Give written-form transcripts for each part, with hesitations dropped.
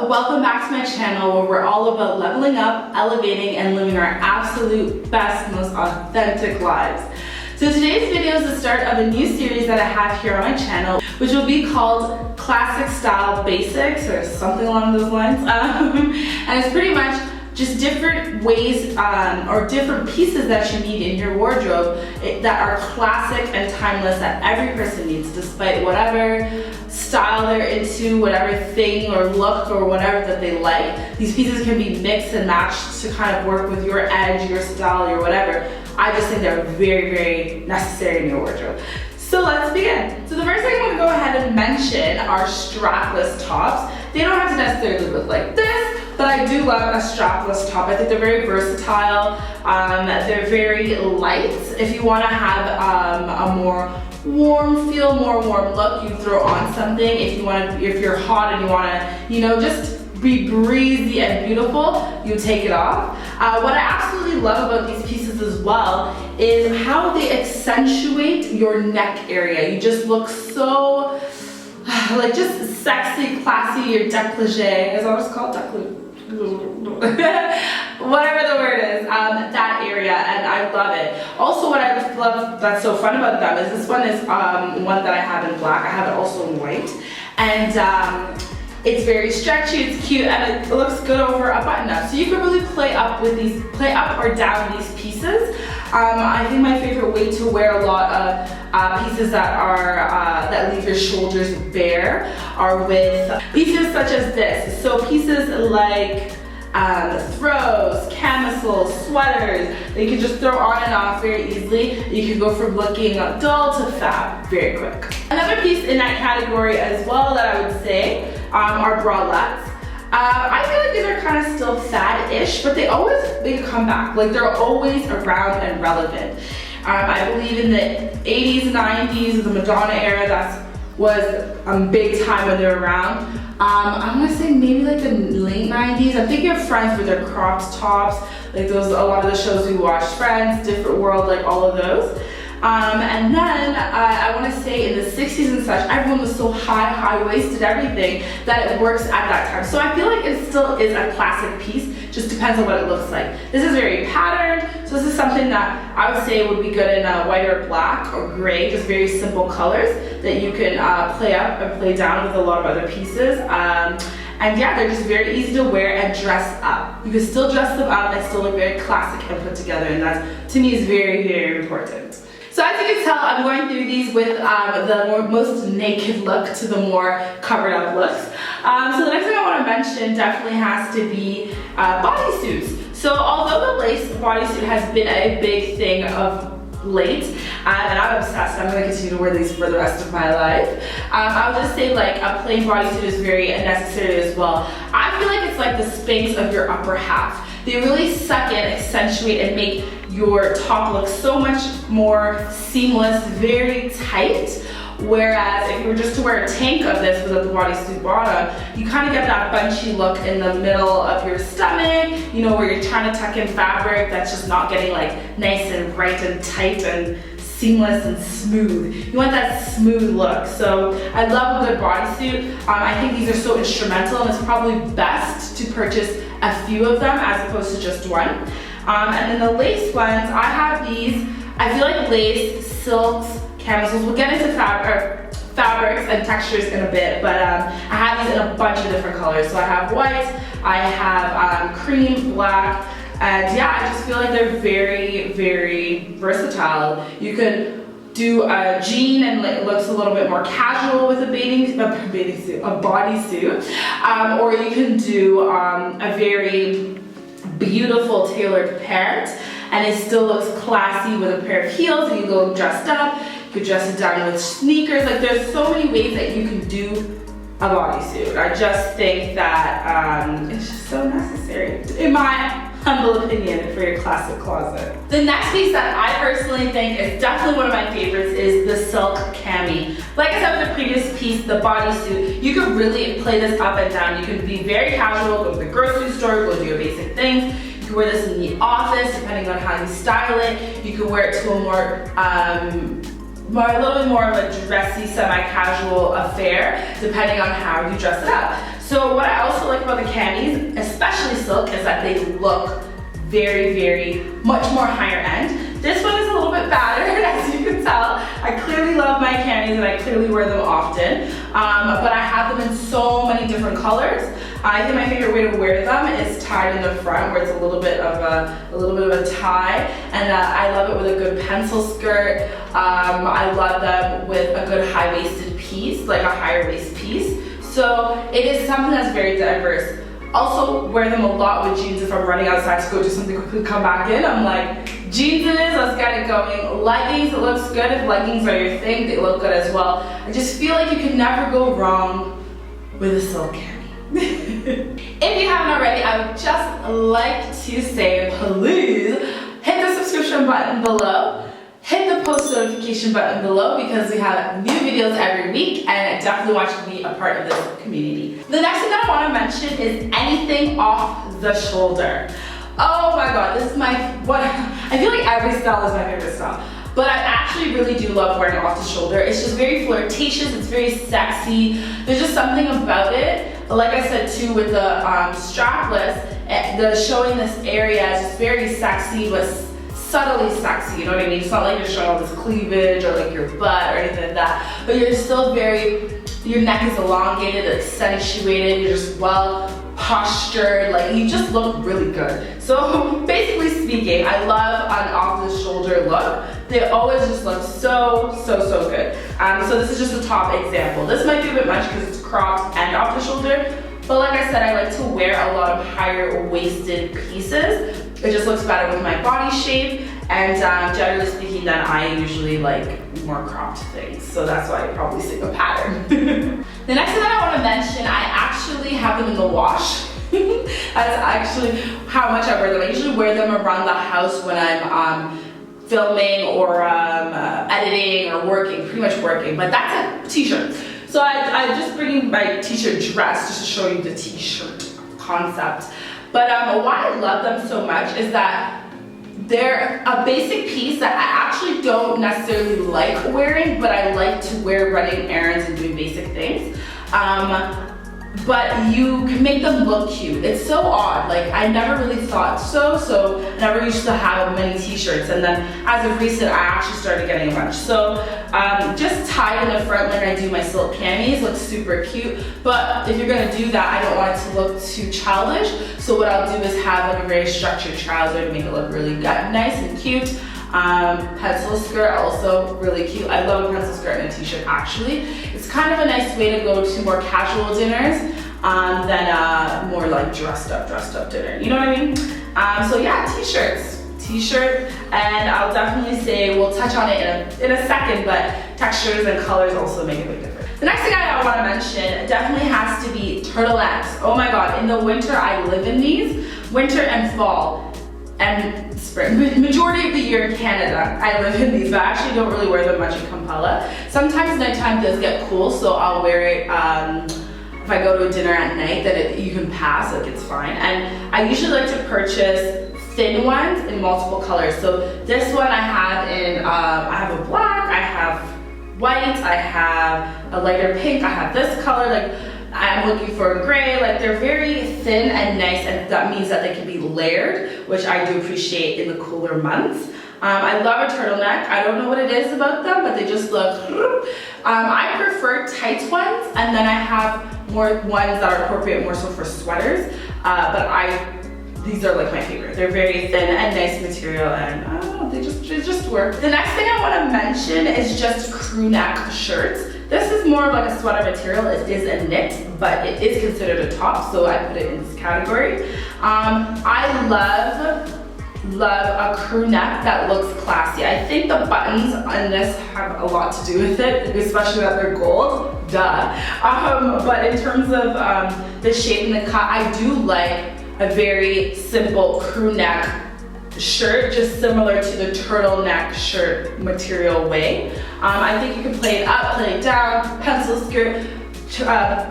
welcome back to my channel where we're all about leveling up, elevating, and living our absolute best, most authentic lives. So today's video is the start of a new series that I have here on my channel, which will be called Classic Style Basics or something along those lines. And it's pretty much just different ways or different pieces that you need in your wardrobe that are classic and timeless that every person needs, despite whatever style they're into, whatever thing or look or whatever that they like. These pieces can be mixed and matched to kind of work with your edge, your style, or whatever. I just think they're very, very necessary in your wardrobe. So let's begin. So the first thing I'm going to go ahead and mention are strapless tops. They don't have to necessarily look like this, but I do love a strapless top. I think they're very versatile. They're very light. If you want to have a more warm feel, more warm look, you throw on something. If you're hot and you want to, just be breezy and beautiful, you take it off. What I absolutely love about these pieces as well is how they accentuate your neck area. You just look so like just sexy, classy. Your décolleté, is that what it's called? Whatever the word is, that area, and I love it. Also, what I love that's so fun about them is this one is one that I have in black. I have it also in white, and it's very stretchy, it's cute, and it looks good over a button-up. So you can really play up or down these pieces. I think my favorite way to wear a lot of pieces that are that leave your shoulders bare are with pieces such as this. So pieces like throws, camisoles, sweaters that you can just throw on and off very easily. You can go from looking dull to fab very quick. Another piece in that category as well that I would say are bralettes. I feel like these are kind of still fad-ish, but they always make a comeback. Like they're always around and relevant. I believe in the 80s, 90s, the Madonna era, that was a big time when they were around. I'm gonna say maybe like the late 90s. I'm thinking of Friends with their cropped tops, like those, a lot of the shows we watched, Friends, Different World, like all of those. And then I want to say in the 60s and such, everyone was so high-waisted, everything, that it works at that time. So I feel like it still is a classic piece, just depends on what it looks like. This is very patterned, so this is something that I would say would be good in white or black or gray, just very simple colors that you can play up and play down with a lot of other pieces. And yeah, they're just very easy to wear and dress up. You can still dress them up and still look very classic and put together, and that to me is very, very important. So as you can tell, I'm going through these with the most naked look to the more covered up looks. So the next thing I want to mention definitely has to be bodysuits. So although the lace bodysuit has been a big thing of late, and I'm obsessed, I'm going to continue to wear these for the rest of my life. I would just say like a plain bodysuit is very necessary as well. I feel like it's like the Spanx of your upper half. They really suck in, accentuate, and make your top look so much more seamless, very tight. Whereas if you were just to wear a tank of this with a bodysuit bottom, you kind of get that bunchy look in the middle of your stomach, where you're trying to tuck in fabric that's just not getting like nice and bright and tight and seamless and smooth. You want that smooth look. So I love a good bodysuit. I think these are so instrumental, and it's probably best to purchase a few of them as opposed to just one. And then the lace ones, I have these. I feel like lace, silks, camisoles, we'll get into fabrics and textures in a bit, but I have these in a bunch of different colors. So I have white, I have cream, black, and yeah, I just feel like they're very, very versatile. You could do a jean and it looks a little bit more casual with a bodysuit, or you can do a very beautiful tailored pant, and it still looks classy with a pair of heels, and you go dressed up. You could dress it down with sneakers. Like there's so many ways that you can do a bodysuit. I just think that it's just so necessary, in my humble opinion, for your classic closet. The next piece that I personally think is definitely one of my favorites is the silk cami. Like I said with the previous piece, the bodysuit, you could really play this up and down. You can be very casual, go to the grocery store, go do your basic things. You can wear this in the office, depending on how you style it. You can wear it to a little bit more of a dressy, semi-casual affair, depending on how you dress it up. So what I also like about the camis, especially silk, is that they look very, very much more higher end. This one is a little bit battered, as you can tell. I clearly love my camis and I clearly wear them often, but I have them in so many different colors. I think my favorite way to wear them is tied in the front, where it's a little bit of a tie, and I love it with a good pencil skirt. I love them with a good high-waisted piece, like a higher waist piece. So it is something that's very diverse. Also wear them a lot with jeans if I'm running outside to go do something quickly, come back in. I'm like, jeans it is, let's get it going. Leggings, it looks good. If leggings are your thing, they look good as well. I just feel like you can never go wrong with a silk cami. If you haven't already, I would just like to say, please hit the subscription button below. Hit the post notification button below because we have new videos every week, and I definitely want you to be a part of this community. The next thing that I want to mention is anything off the shoulder. Oh my god, this is I feel like every style is my favorite style, but I actually really do love wearing it off the shoulder. It's just very flirtatious, it's very sexy. There's just something about it. But like I said too, with the strapless, the showing this area is just very sexy, but subtly sexy, you know what I mean? It's not like you're showing all this cleavage or like your butt or anything like that, but you're still your neck is elongated, it's accentuated, you're just well postured, like you just look really good. So basically speaking, I love an off the shoulder look. They always just look so good. So this is just a top example. This might be a bit much because it's cropped and off the shoulder, but like I said, I like to wear a lot of higher waisted pieces. It just looks better with my body shape, and generally speaking, then I usually like more cropped things, so that's why I probably stick a pattern. The next thing that I want to mention, I actually have them in the wash. That's actually how much I wear them. I usually wear them around the house when I'm filming or editing or working, pretty much working, but that's a t-shirt. So I'm just bringing my t-shirt dress just to show you the t-shirt concept. But why I love them so much is that they're a basic piece that I actually don't necessarily like wearing, but I like to wear running errands and doing basic things. But you can make them look cute. It's so odd. Like I never really thought so I never used to have many t-shirts, and then as of recent I actually started getting a bunch. So just tied in the front like I do my silk camis looks super cute, but if you're gonna do that, I don't want it to look too childish. So what I'll do is have like a very structured trouser to make it look really nice and cute. Pencil skirt, also really cute. I love a pencil skirt and a t-shirt actually. It's kind of a nice way to go to more casual dinners than more like dressed up dinner. You know what I mean? So yeah, t-shirt, and I'll definitely say, we'll touch on it in a second, but textures and colors also make a big difference. The next thing I want to mention definitely has to be turtlenecks. Oh my god, in the winter I live in these, winter and fall. And spring. Majority of the year in Canada, I live in these, but I actually don't really wear them much in Kampala. Sometimes nighttime does get cool, so I'll wear it if I go to a dinner at night, that you can pass, like it's fine. And I usually like to purchase thin ones in multiple colors. So this one I have in, I have a black, I have white, I have a lighter pink, I have this color, like I'm looking for a gray. Like they're very thin and nice, and that means that they can be layered, which I do appreciate in the cooler months. I love a turtleneck. I don't know what it is about them, but they just look, I prefer tight ones, and then I have more ones that are appropriate more so for sweaters, these are like my favorite. They're very thin and nice material, and I don't know, they just work. The next thing I want to mention is just crew neck shirts. This is more of like a sweater material. It is a knit, but it is considered a top, so I put it in this category. I love a crew neck that looks classy. I think the buttons on this have a lot to do with it, especially that they're gold, duh. But in terms of the shape and the cut, I do like a very simple crew neck shirt, just similar to the turtleneck shirt material way. I think you can play it up, play it down, pencil skirt,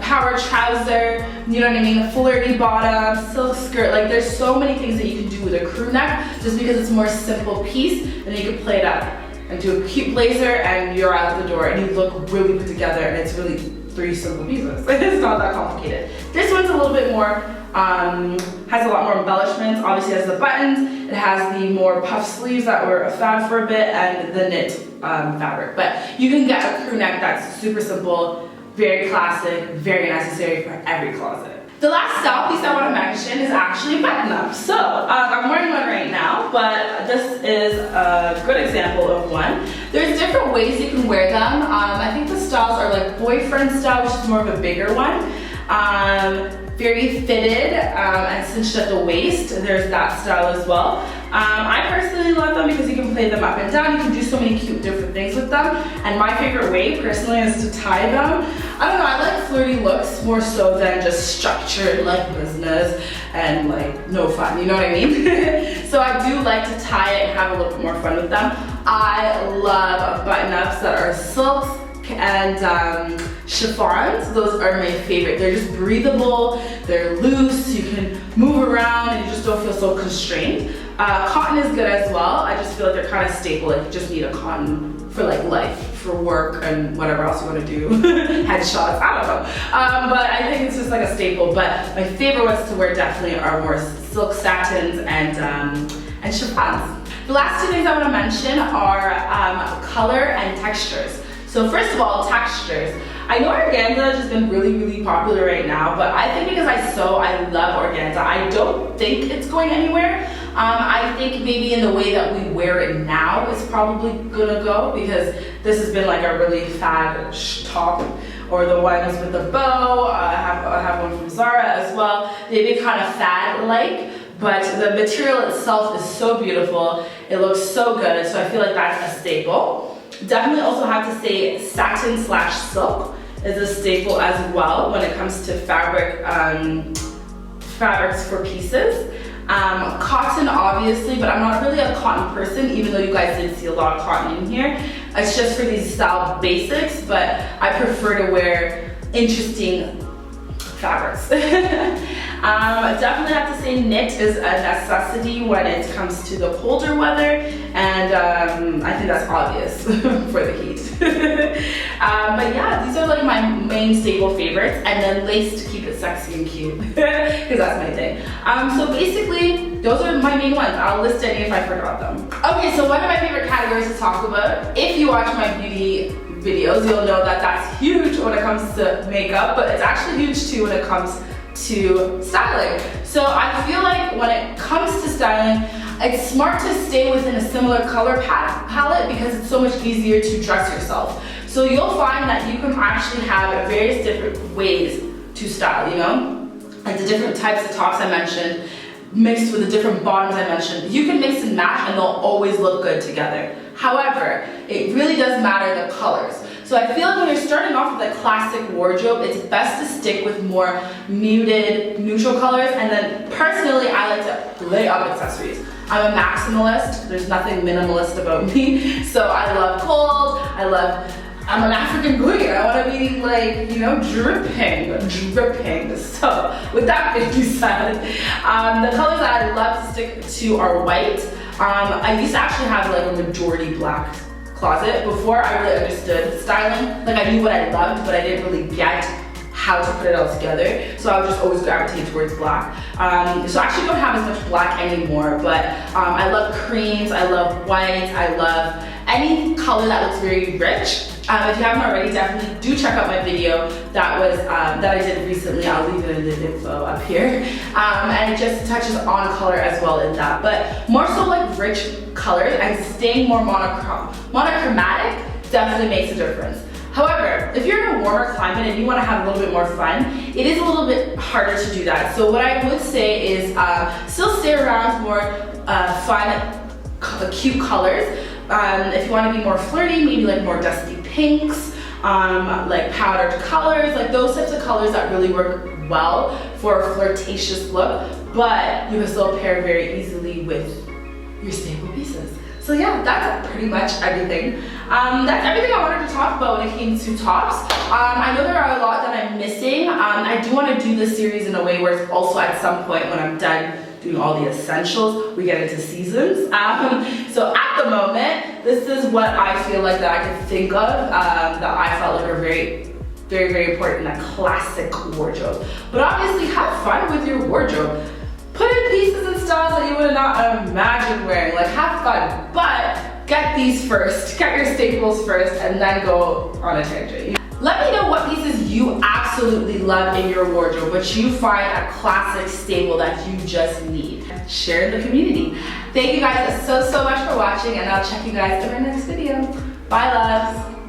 power trouser, you know what I mean, a flirty bottom, silk skirt. Like there's so many things that you can do with a crew neck just because it's a more simple piece, and then you can play it up and do a cute blazer and you're out the door and you look really put together, and it's really 3 simple pieces. It's not that complicated. This one's a little bit more, has a lot more embellishments. Obviously it has the buttons, it has the more puff sleeves that were a fad for a bit, and the knit fabric. But you can get a crew neck that's super simple, very classic, very necessary for every closet. The last style piece I want to mention is actually a button-up. So I'm wearing one right now, but this is a good example of one. There's different ways you can wear them. I think the styles are like boyfriend style, which is more of a bigger one. Very fitted and cinched at the waist. There's that style as well. I personally love them because you can play them up and down. You can do so many cute different things with them. And my favorite way personally is to tie them. I don't know, I like flirty looks more so than just structured like business and like no fun, you know what I mean? So I do like to tie it and have a little bit more fun with them. I love button-ups that are silks and chiffons. Those are my favorite. They're just breathable, they're loose, you can move around and you just don't feel so constrained. Cotton is good as well. I just feel like they're kind of staple, like you just need a cotton for like life, for work and whatever else you want to do. Headshots, I don't know. But I think it's just like a staple. But my favorite ones to wear definitely are more silk satins and chiffons. The last 2 things I want to mention are color and textures. So first of all, textures. I know organza has just been really, really popular right now, but I think because I love organza. I don't think it's going anywhere. I think maybe in the way that we wear it now is probably gonna go, because this has been like a really fad top, or the ones with the bow. I have one from Zara as well. They've been kind of fad-like, but the material itself is so beautiful. It looks so good, so I feel like that's a staple. Definitely also have to say satin/silk is a staple as well when it comes to fabrics for pieces. Cotton obviously, but I'm not really a cotton person, even though you guys did see a lot of cotton in here. It's just for these style basics, but I prefer to wear interesting fabrics. Definitely have to say knit is a necessity when it comes to the colder weather, and I think that's obvious for the heat. But yeah, these are like my main staple favorites, and then lace to keep it sexy and cute, because that's my thing. So basically, those are my main ones. I'll list any if I forgot them. Okay, so one of my favorite categories to talk about, if you watch my beauty videos, you'll know that that's huge when it comes to makeup, but it's actually huge too when it comes to styling. So I feel like when it comes to styling, it's smart to stay within a similar color palette because it's so much easier to dress yourself. So you'll find that you can actually have various different ways to style, you know? Like the different types of tops I mentioned, mixed with the different bottoms I mentioned. You can mix and match and they'll always look good together. However, it really does matter the colors. So I feel like when you're starting off with a classic wardrobe, it's best to stick with more muted, neutral colors, and then personally, I like to lay up accessories. I'm a maximalist, there's nothing minimalist about me. So I love gold, I'm an African queen. I want to be like, you know, dripping. So with that being said, the colors that I love to stick to are white. I used to actually have like a majority black closet before I really understood styling. Like I knew what I loved, but I didn't really get how to put it all together. So I would just always gravitate towards black. So I actually don't have as much black anymore, but I love creams, I love white, I love any color that looks very rich. If you haven't already, definitely do check out my video that I did recently. I'll leave it in the info up here. And it just touches on color as well in that. But more so like rich colors and staying more monochromatic definitely makes a difference. However, if you're in a warmer climate and you want to have a little bit more fun, it is a little bit harder to do that. So what I would say is still stay around more fun, cute colors. If you want to be more flirty, maybe like more dusty pinks, like powdered colors, like those types of colors that really work well for a flirtatious look, but you can still pair very easily with your staple pieces. So yeah, that's pretty much everything. That's everything I wanted to talk about when it came to tops. I know there are a lot that I'm missing. I do want to do this series in a way where it's also at some point when I'm done doing all the essentials, we get into seasons. So at the moment, this is what I feel like that I could think of that I felt like are very very, very important, that classic wardrobe. But obviously, have fun with your wardrobe. Put in pieces and styles that you would not imagine wearing. Like, have fun, but get these first. Get your staples first, and then go on a tangent. Let me know what pieces you absolutely love in your wardrobe, but you find a classic staple that you just need. Share in the community. Thank you guys so much for watching, and I'll check you guys in my next video. Bye, loves.